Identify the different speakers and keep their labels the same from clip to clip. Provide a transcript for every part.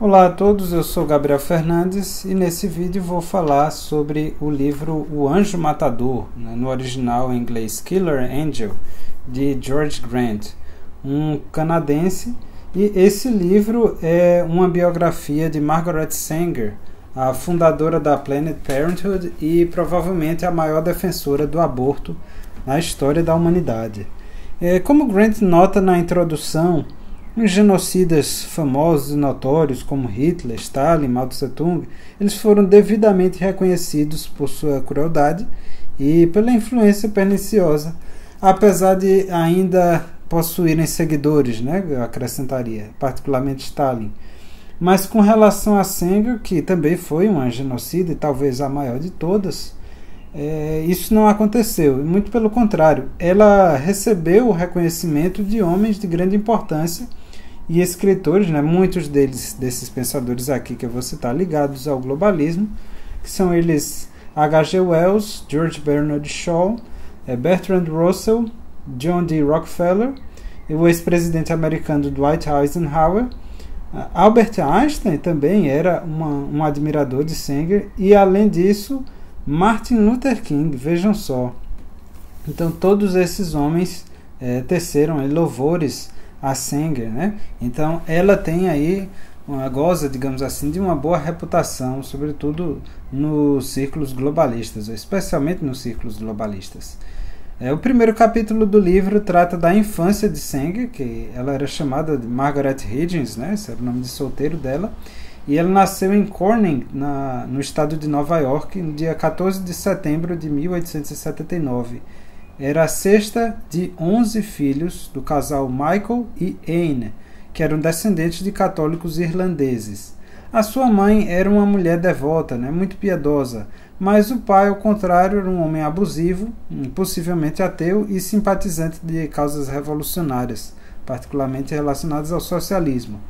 Speaker 1: Olá a todos, eu sou Gabriel Fernandes e nesse vídeo vou falar sobre o livro O Anjo Matador, no original em inglês Killer Angel, de George Grant, um canadense, e esse livro é uma biografia de Margaret Sanger, a fundadora da Planned Parenthood e provavelmente a maior defensora do aborto na história da humanidade. Como Grant nota na introdução, os genocidas famosos e notórios como Hitler, Stalin, Mao Tse-tung, eles foram devidamente reconhecidos por sua crueldade e pela influência perniciosa, apesar de ainda possuírem seguidores, eu acrescentaria, particularmente Stalin. Mas com relação a Sanger, que também foi uma genocida e talvez a maior de todas, isso não aconteceu, muito pelo contrário, ela recebeu o reconhecimento de homens de grande importância e escritores, muitos desses pensadores aqui que eu vou citar, ligados ao globalismo, que são eles H.G. Wells, George Bernard Shaw, Bertrand Russell, John D. Rockefeller, e o ex-presidente americano Dwight Eisenhower. Albert Einstein também era um admirador de Sanger, e além disso, Martin Luther King, vejam só. Então todos esses homens teceram louvores a Sanger, Então ela tem aí, goza, digamos assim, de uma boa reputação, sobretudo nos círculos globalistas, especialmente nos círculos globalistas. O primeiro capítulo do livro trata da infância de Sanger, que ela era chamada de Margaret Higgins, esse era o nome de solteiro dela, e ela nasceu em Corning, no estado de Nova York, no dia 14 de setembro de 1879. Era a sexta de 11 filhos do casal Michael e Anne, que eram descendentes de católicos irlandeses. A sua mãe era uma mulher devota, muito piedosa, mas o pai, ao contrário, era um homem abusivo, possivelmente ateu e simpatizante de causas revolucionárias, particularmente relacionadas ao socialismo.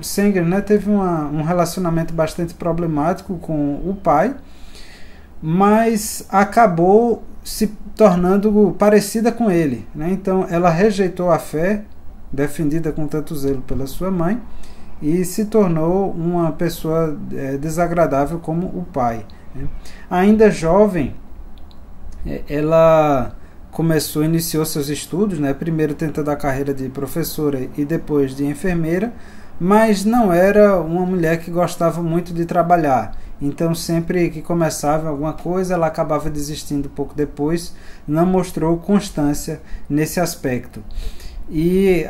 Speaker 1: Sanger, teve um relacionamento bastante problemático com o pai, mas acabou se tornando parecida com ele. Então ela rejeitou a fé, defendida com tanto zelo pela sua mãe, e se tornou uma pessoa desagradável como o pai. Ainda jovem, ela iniciou seus estudos, primeiro tentando a carreira de professora e depois de enfermeira, mas não era uma mulher que gostava muito de trabalhar. Então sempre que começava alguma coisa, ela acabava desistindo pouco depois, não mostrou constância nesse aspecto. E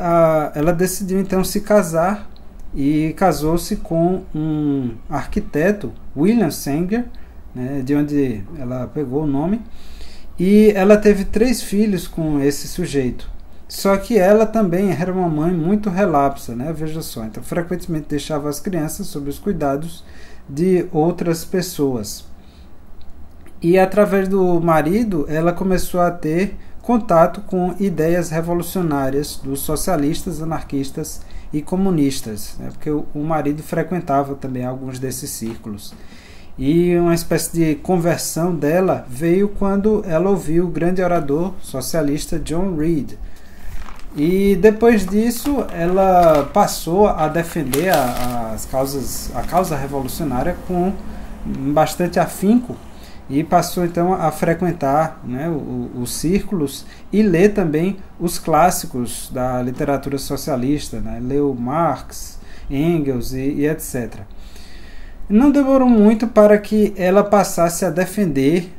Speaker 1: ela decidiu então se casar e casou-se com um arquiteto, William Sanger, de onde ela pegou o nome, e ela teve 3 filhos com esse sujeito. Só que ela também era uma mãe muito relapsa, veja só, então frequentemente deixava as crianças sob os cuidados de outras pessoas. E através do marido, ela começou a ter contato com ideias revolucionárias dos socialistas, anarquistas e comunistas, porque o marido frequentava também alguns desses círculos. E uma espécie de conversão dela veio quando ela ouviu o grande orador socialista John Reed. E depois disso ela passou a defender a causa revolucionária com bastante afinco e passou então a frequentar os círculos e ler também os clássicos da literatura socialista, leu Marx, Engels e etc. Não demorou muito para que ela passasse a defender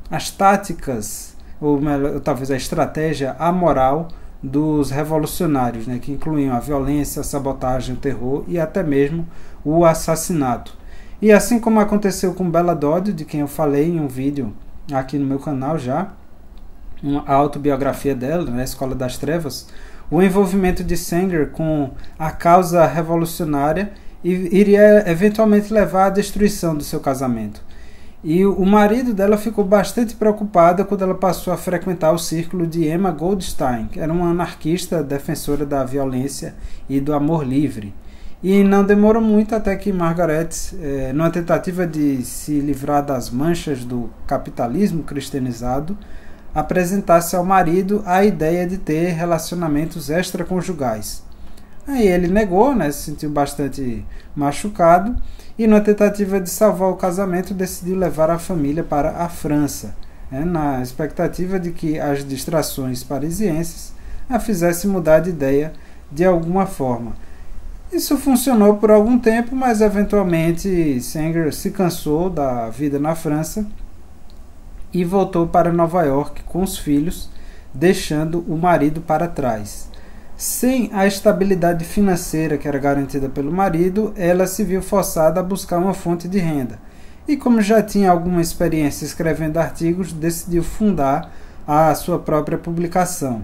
Speaker 1: as táticas, ou talvez a estratégia amoral dos revolucionários, que incluíam a violência, a sabotagem, o terror e até mesmo o assassinato. E assim como aconteceu com Bella Dodd, de quem eu falei em um vídeo aqui no meu canal já, a autobiografia dela, na Escola das Trevas, o envolvimento de Sanger com a causa revolucionária iria eventualmente levar à destruição do seu casamento. E o marido dela ficou bastante preocupada quando ela passou a frequentar o círculo de Emma Goldstein, que era uma anarquista defensora da violência e do amor livre. E não demorou muito até que Margaret, numa tentativa de se livrar das manchas do capitalismo cristianizado, apresentasse ao marido a ideia de ter relacionamentos extraconjugais. Aí ele negou, né, se sentiu bastante machucado, e na tentativa de salvar o casamento decidiu levar a família para a França, na expectativa de que as distrações parisienses a fizessem mudar de ideia de alguma forma. Isso funcionou por algum tempo, mas eventualmente Sanger se cansou da vida na França e voltou para Nova York com os filhos, deixando o marido para trás. Sem a estabilidade financeira que era garantida pelo marido, ela se viu forçada a buscar uma fonte de renda. E como já tinha alguma experiência escrevendo artigos, decidiu fundar a sua própria publicação.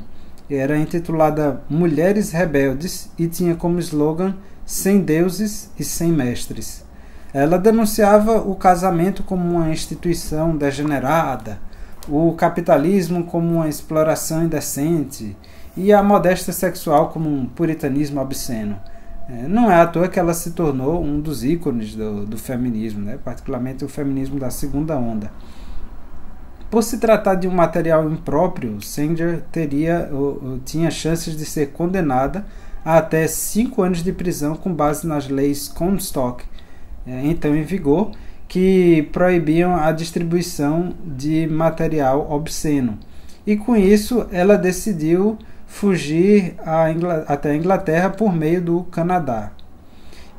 Speaker 1: Era intitulada Mulheres Rebeldes e tinha como slogan Sem deuses e sem mestres. Ela denunciava o casamento como uma instituição degenerada, o capitalismo como uma exploração indecente e a modéstia sexual como um puritanismo obsceno. Não é à toa que ela se tornou um dos ícones do feminismo, né? Particularmente o feminismo da segunda onda. Por se tratar de um material impróprio, Sanger tinha chances de ser condenada a até 5 anos de prisão com base nas leis Comstock, então em vigor, que proibiam a distribuição de material obsceno. E com isso ela decidiu fugir até a Inglaterra por meio do Canadá.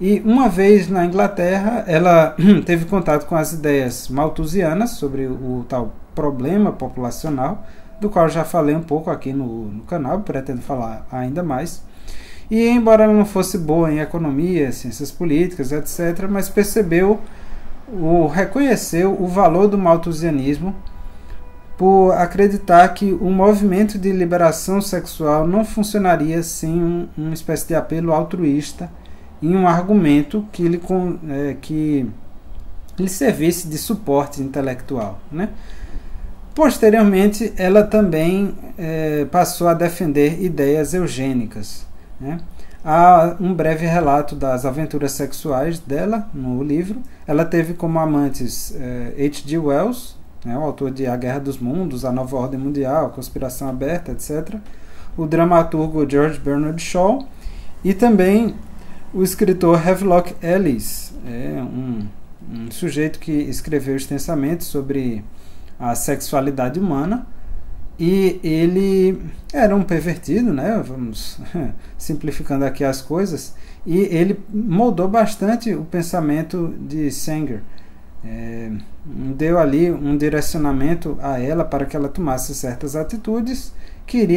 Speaker 1: E uma vez na Inglaterra, ela teve contato com as ideias malthusianas sobre o tal problema populacional, do qual já falei um pouco aqui no canal, pretendo falar ainda mais. E embora ela não fosse boa em economia, ciências políticas, etc., mas reconheceu o valor do malthusianismo por acreditar que o movimento de liberação sexual não funcionaria sem uma espécie de apelo altruísta em um argumento que lhe servisse de suporte intelectual, né? Posteriormente, ela também passou a defender ideias eugênicas, né? Há um breve relato das aventuras sexuais dela no livro. Ela teve como amantes H.G. Wells, né, o autor de A Guerra dos Mundos, A Nova Ordem Mundial, A Conspiração Aberta, etc., o dramaturgo George Bernard Shaw e também o escritor Havelock Ellis, um sujeito que escreveu extensamente sobre a sexualidade humana, e ele era um pervertido, né? Vamos simplificando aqui as coisas, e ele moldou bastante o pensamento de Sanger. Deu ali um direcionamento a ela para que ela tomasse certas atitudes que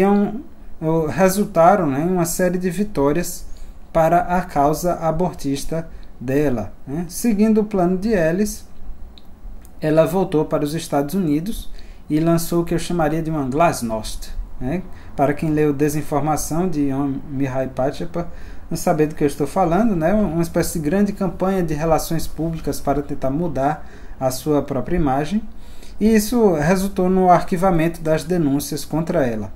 Speaker 1: resultaram, né, em uma série de vitórias para a causa abortista dela, né? Seguindo o plano de Ellis, ela voltou para os Estados Unidos e lançou o que eu chamaria de uma glasnost, né? Para quem leu Desinformação, de Yon Mihai Pachepa, não saber do que eu estou falando, né? Uma espécie de grande campanha de relações públicas para tentar mudar a sua própria imagem, e isso resultou no arquivamento das denúncias contra ela.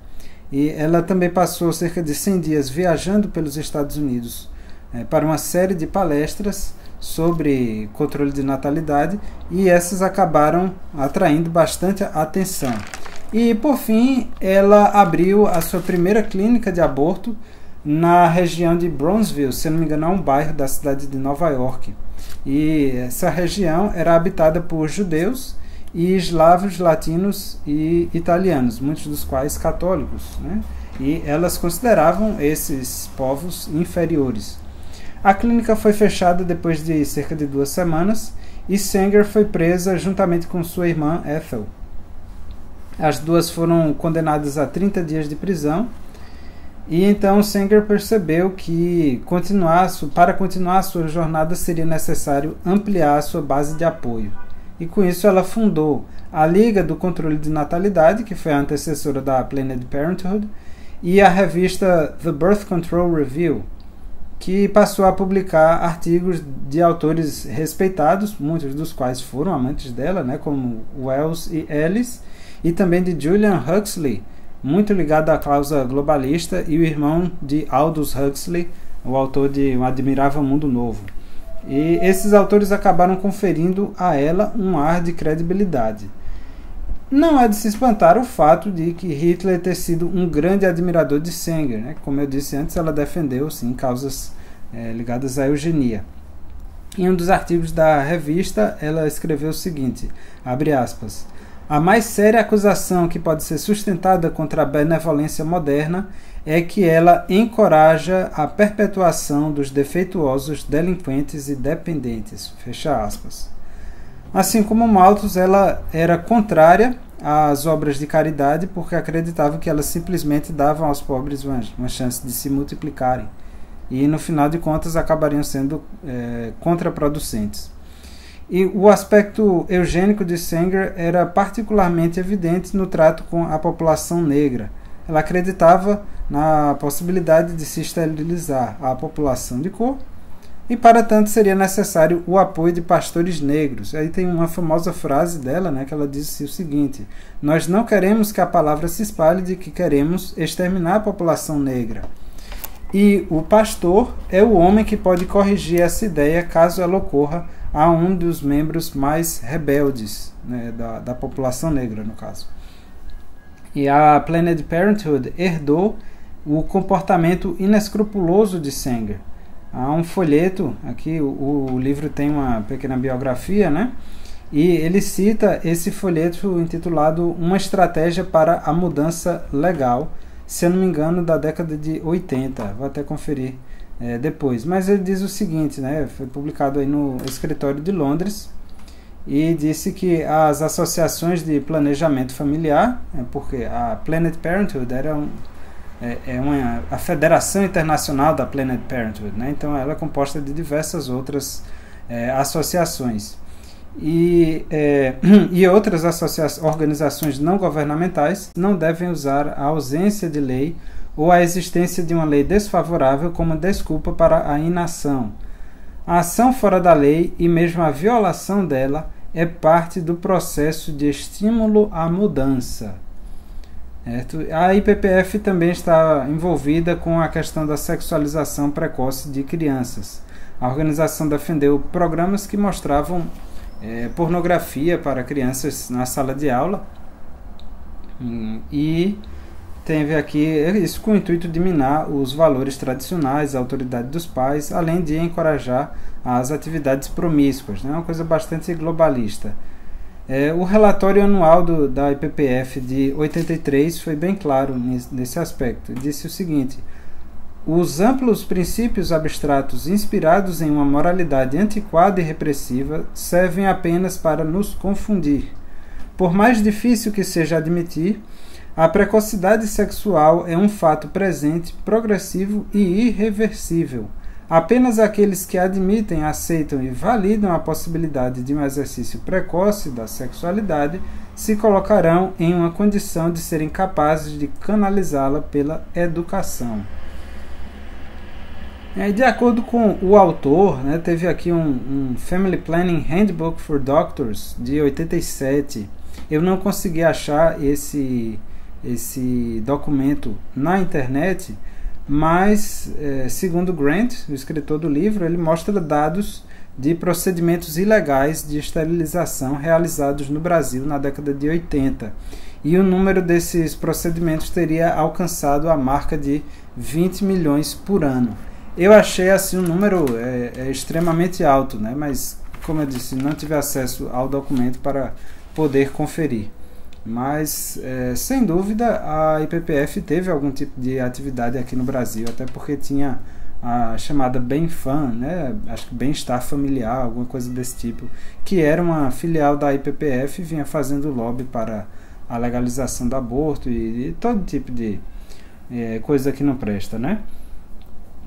Speaker 1: E ela também passou cerca de 100 dias viajando pelos Estados Unidos para uma série de palestras sobre controle de natalidade, e essas acabaram atraindo bastante atenção. E, por fim, ela abriu a sua primeira clínica de aborto na região de Bronzeville, se não me engano, é um bairro da cidade de Nova York. E essa região era habitada por judeus e eslavos, latinos e italianos, muitos dos quais católicos, né? E elas consideravam esses povos inferiores. A clínica foi fechada depois de cerca de 2 semanas e Sanger foi presa juntamente com sua irmã Ethel. As duas foram condenadas a 30 dias de prisão, e então Sanger percebeu que para continuar a sua jornada seria necessário ampliar a sua base de apoio. E com isso ela fundou a Liga do Controle de Natalidade, que foi a antecessora da Planned Parenthood, e a revista The Birth Control Review, que passou a publicar artigos de autores respeitados, muitos dos quais foram amantes dela, né, como Wells e Ellis, e também de Julian Huxley, muito ligado à causa globalista, e o irmão de Aldous Huxley, o autor de Um Admirável Mundo Novo. E esses autores acabaram conferindo a ela um ar de credibilidade. Não é de se espantar o fato de que Hitler ter sido um grande admirador de Sanger, né? Como eu disse antes, ela defendeu sim causas ligadas à eugenia. Em um dos artigos da revista, ela escreveu o seguinte, abre aspas, a mais séria acusação que pode ser sustentada contra a benevolência moderna é que ela encoraja a perpetuação dos defeituosos, delinquentes e dependentes. Fecha aspas. Assim como Malthus, ela era contrária às obras de caridade porque acreditava que elas simplesmente davam aos pobres uma chance de se multiplicarem e, no final de contas, acabariam sendo contraproducentes. E o aspecto eugênico de Sanger era particularmente evidente no trato com a população negra. Ela acreditava na possibilidade de se esterilizar a população de cor e, para tanto, seria necessário o apoio de pastores negros. Aí tem uma famosa frase dela, né, que ela disse o seguinte, nós não queremos que a palavra se espalhe de que queremos exterminar a população negra. E o pastor é o homem que pode corrigir essa ideia caso ela ocorra a um dos membros mais rebeldes, né, da população negra, no caso. E a Planned Parenthood herdou o comportamento inescrupuloso de Sanger. Há um folheto, aqui o livro tem uma pequena biografia, né? E ele cita esse folheto intitulado Uma Estratégia para a Mudança Legal, se eu não me engano, da década de 80. Vou até conferir depois. Mas ele diz o seguinte, né? Foi publicado aí no escritório de Londres e disse que as associações de planejamento familiar, porque a Planned Parenthood era a Federação Internacional da Planned Parenthood, né? Então ela é composta de diversas outras associações. E outras organizações não governamentais não devem usar a ausência de lei ou a existência de uma lei desfavorável como desculpa para a inação. A ação fora da lei e mesmo a violação dela é parte do processo de estímulo à mudança. A IPPF também está envolvida com a questão da sexualização precoce de crianças. A organização defendeu programas que mostravam pornografia para crianças na sala de aula e teve aqui isso com o intuito de minar os valores tradicionais, a autoridade dos pais, além de encorajar as atividades promíscuas, né? Uma coisa bastante globalista. O relatório anual da IPPF de 83 foi bem claro nesse aspecto. Disse o seguinte: os amplos princípios abstratos inspirados em uma moralidade antiquada e repressiva servem apenas para nos confundir. Por mais difícil que seja admitir, a precocidade sexual é um fato presente, progressivo e irreversível. Apenas aqueles que admitem, aceitam e validam a possibilidade de um exercício precoce da sexualidade se colocarão em uma condição de serem capazes de canalizá-la pela educação. De acordo com o autor, né, teve aqui um Family Planning Handbook for Doctors de 87. Eu não consegui achar esse documento na internet, mas, segundo Grant, o escritor do livro, ele mostra dados de procedimentos ilegais de esterilização realizados no Brasil na década de 80. E o número desses procedimentos teria alcançado a marca de 20 milhões por ano. Eu achei assim um número extremamente alto, né? Mas, como eu disse, não tive acesso ao documento para poder conferir. Mas, sem dúvida, a IPPF teve algum tipo de atividade aqui no Brasil, até porque tinha a chamada BemFam, né? Acho que Bem-Estar Familiar, alguma coisa desse tipo, que era uma filial da IPPF e vinha fazendo lobby para a legalização do aborto e todo tipo de coisa que não presta, né?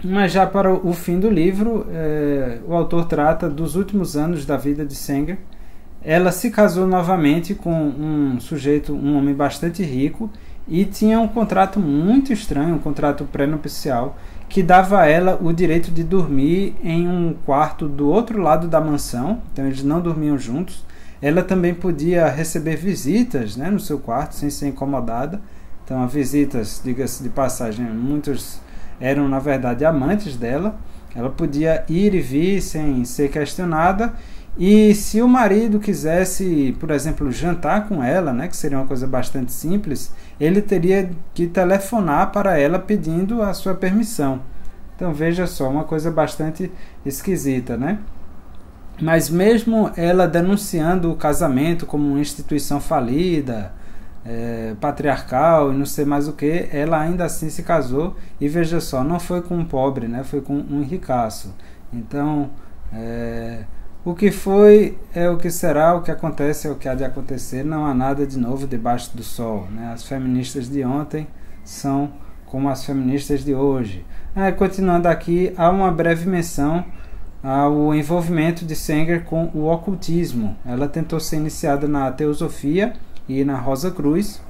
Speaker 1: Mas já para o fim do livro, o autor trata dos últimos anos da vida de Sanger. Ela se casou novamente com um homem bastante rico e tinha um contrato muito estranho, um contrato pré-nupcial, que dava a ela o direito de dormir em um quarto do outro lado da mansão, então eles não dormiam juntos. Ela também podia receber visitas, né, no seu quarto sem ser incomodada. Então, as visitas, diga-se de passagem, muitos eram na verdade amantes dela. Ela podia ir e vir sem ser questionada E se o marido quisesse, por exemplo, jantar com ela, né, que seria uma coisa bastante simples, ele teria que telefonar para ela pedindo a sua permissão. Então veja só, uma coisa bastante esquisita, né? Mas mesmo ela denunciando o casamento como uma instituição falida, patriarcal e não sei mais o que, ela ainda assim se casou, e veja só, não foi com um pobre, né? Foi com um ricaço. Então, o que foi é o que será, o que acontece é o que há de acontecer, não há nada de novo debaixo do sol, né? As feministas de ontem são como as feministas de hoje. Continuando aqui, há uma breve menção ao envolvimento de Sanger com o ocultismo. Ela tentou ser iniciada na teosofia e na Rosa Cruz.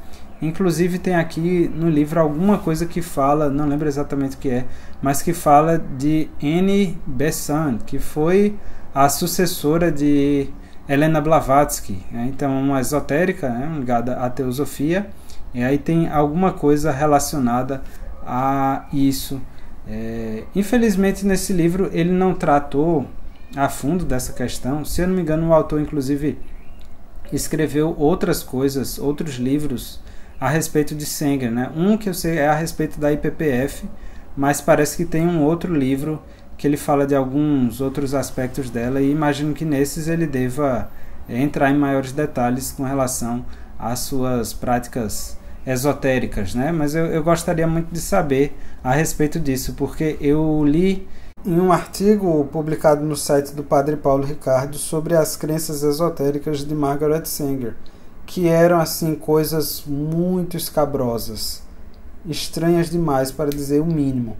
Speaker 1: Inclusive tem aqui no livro alguma coisa que fala, não lembro exatamente o que é, mas que fala de Anne Besant, que foi a sucessora de Helena Blavatsky, né? Então uma esotérica, né, ligada à teosofia, e aí tem alguma coisa relacionada a isso. Infelizmente nesse livro ele não tratou a fundo dessa questão. Se eu não me engano, o autor inclusive escreveu outras coisas, outros livros a respeito de Sanger, né? Um que eu sei é a respeito da IPPF, mas parece que tem um outro livro que ele fala de alguns outros aspectos dela, e imagino que nesses ele deva entrar em maiores detalhes com relação às suas práticas esotéricas, né? Mas eu gostaria muito de saber a respeito disso, porque eu li em um artigo publicado no site do Padre Paulo Ricardo sobre as crenças esotéricas de Margaret Sanger, que eram assim coisas muito escabrosas, estranhas demais para dizer o mínimo.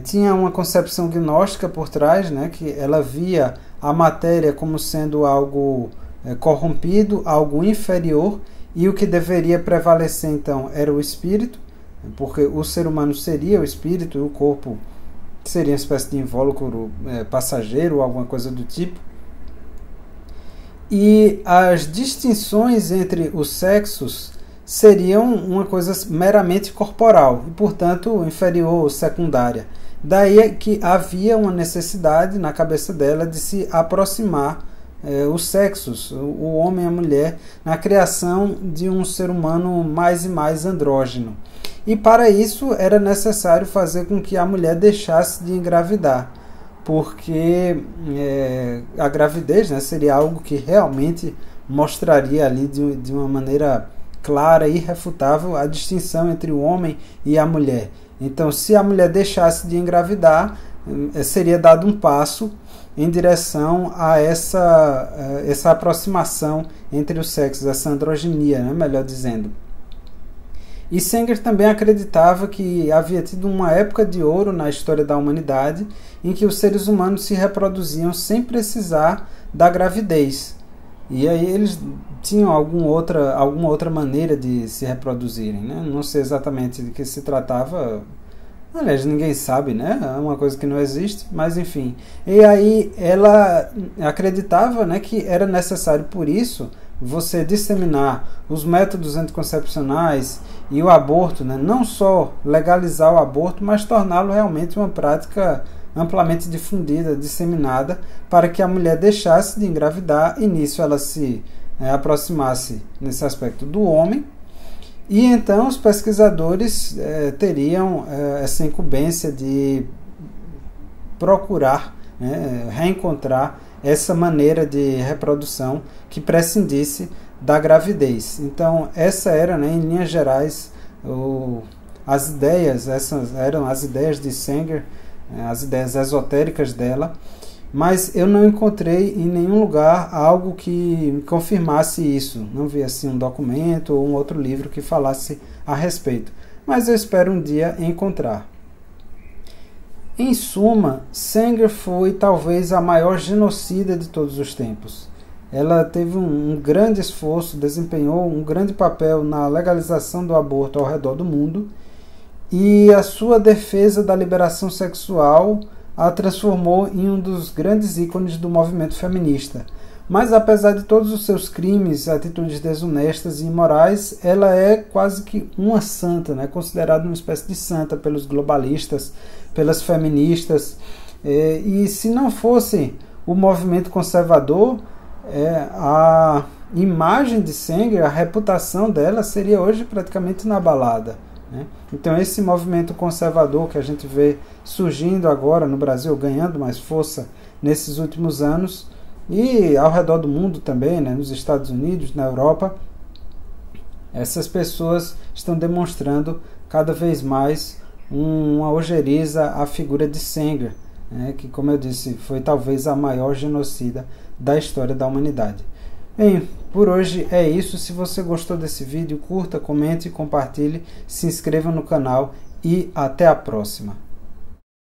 Speaker 1: Tinha uma concepção gnóstica por trás, né, que ela via a matéria como sendo algo corrompido, algo inferior, e o que deveria prevalecer então era o espírito, porque o ser humano seria o espírito e o corpo seria uma espécie de invólucro passageiro ou alguma coisa do tipo. E as distinções entre os sexos seriam uma coisa meramente corporal e, portanto, inferior ou secundária. Daí que havia uma necessidade na cabeça dela de se aproximar os sexos, o homem e a mulher, na criação de um ser humano mais e mais andrógeno. E para isso era necessário fazer com que a mulher deixasse de engravidar, porque a gravidez, né, seria algo que realmente mostraria ali de uma maneira clara e irrefutável a distinção entre o homem e a mulher. Então, se a mulher deixasse de engravidar, seria dado um passo em direção a essa aproximação entre os sexos, essa androginia, né, melhor dizendo. E Sanger também acreditava que havia tido uma época de ouro na história da humanidade em que os seres humanos se reproduziam sem precisar da gravidez. E aí eles tinham alguma outra maneira de se reproduzirem, né? Não sei exatamente de que se tratava. Aliás, ninguém sabe, né? É uma coisa que não existe, mas enfim. E aí ela acreditava, né, que era necessário, por isso, você disseminar os métodos anticoncepcionais e o aborto, né? Não só legalizar o aborto, mas torná-lo realmente uma prática amplamente difundida, disseminada, para que a mulher deixasse de engravidar e nisso ela se aproximasse nesse aspecto do homem. E então os pesquisadores teriam essa incumbência de procurar, né, reencontrar essa maneira de reprodução que prescindisse da gravidez. Então essa era, né, em linhas gerais, as ideias, essas eram as ideias de Sanger, as ideias esotéricas dela, mas eu não encontrei em nenhum lugar algo que confirmasse isso. Não vi assim um documento ou um outro livro que falasse a respeito, mas eu espero um dia encontrar. Em suma, Sanger foi talvez a maior genocida de todos os tempos. Ela teve um grande esforço, desempenhou um grande papel na legalização do aborto ao redor do mundo, e a sua defesa da liberação sexual a transformou em um dos grandes ícones do movimento feminista. Mas apesar de todos os seus crimes, atitudes desonestas e imorais, ela é quase que uma santa, né? Considerada uma espécie de santa pelos globalistas, pelas feministas. E se não fosse o movimento conservador, a imagem de Sanger, a reputação dela seria hoje praticamente inabalada, né? Então esse movimento conservador que a gente vê surgindo agora no Brasil, ganhando mais força nesses últimos anos, e ao redor do mundo também, né, nos Estados Unidos, na Europa, essas pessoas estão demonstrando cada vez mais uma ojeriza à figura de Sanger, né, que, como eu disse, foi talvez a maior genocida da história da humanidade. Bem, por hoje é isso. Se você gostou desse vídeo, curta, comente, compartilhe, se inscreva no canal e até a próxima.